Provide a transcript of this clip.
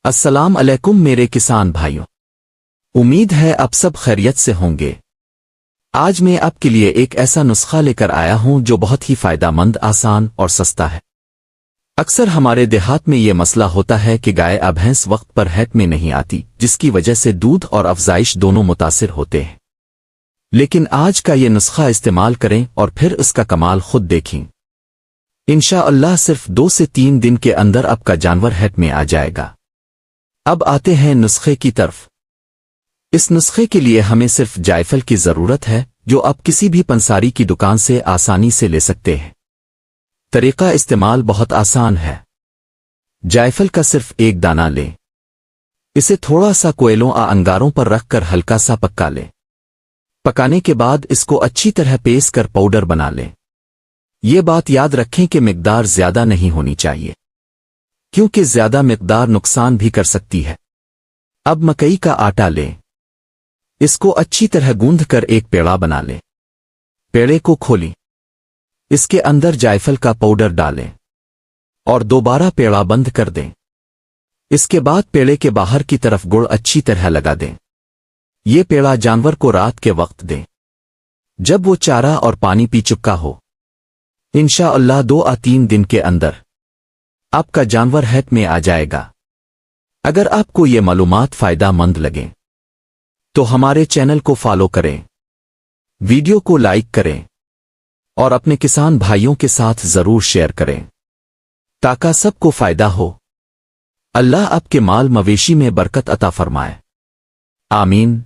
السلام علیکم میرے کسان بھائیوں، امید ہے آپ سب خیریت سے ہوں گے۔ آج میں آپ کے لیے ایک ایسا نسخہ لے کر آیا ہوں جو بہت ہی فائدہ مند، آسان اور سستا ہے۔ اکثر ہمارے دیہات میں یہ مسئلہ ہوتا ہے کہ گائے یا بھینس وقت پر ہیٹ میں نہیں آتی، جس کی وجہ سے دودھ اور افزائش دونوں متاثر ہوتے ہیں۔ لیکن آج کا یہ نسخہ استعمال کریں اور پھر اس کا کمال خود دیکھیں۔ انشاءاللہ صرف 2 سے 3 دن کے اندر آپ کا جانور ہیٹ میں آ جائے گا۔ اب آتے ہیں نسخے کی طرف۔ اس نسخے کے لیے ہمیں صرف جائفل کی ضرورت ہے، جو آپ کسی بھی پنساری کی دکان سے آسانی سے لے سکتے ہیں۔ طریقہ استعمال بہت آسان ہے۔ جائفل کا صرف ایک دانہ لیں، اسے تھوڑا سا کوئلوں یا انگاروں پر رکھ کر ہلکا سا پکا لیں۔ پکانے کے بعد اس کو اچھی طرح پیس کر پاؤڈر بنا لیں۔ یہ بات یاد رکھیں کہ مقدار زیادہ نہیں ہونی چاہیے، کیونکہ زیادہ مقدار نقصان بھی کر سکتی ہے۔ اب مکئی کا آٹا لیں، اس کو اچھی طرح گوندھ کر ایک پیڑا بنا لیں۔ پیڑے کو کھولیں، اس کے اندر جائفل کا پاؤڈر ڈالیں اور دوبارہ پیڑا بند کر دیں۔ اس کے بعد پیڑے کے باہر کی طرف گڑ اچھی طرح لگا دیں۔ یہ پیڑا جانور کو رات کے وقت دیں، جب وہ چارہ اور پانی پی چکا ہو۔ انشاءاللہ 2 یا 3 دن کے اندر آپ کا جانور ہیٹ میں آ جائے گا۔ اگر آپ کو یہ معلومات فائدہ مند لگیں تو ہمارے چینل کو فالو کریں، ویڈیو کو لائک کریں اور اپنے کسان بھائیوں کے ساتھ ضرور شیئر کریں تاکہ سب کو فائدہ ہو۔ اللہ آپ کے مال مویشی میں برکت عطا فرمائے، آمین۔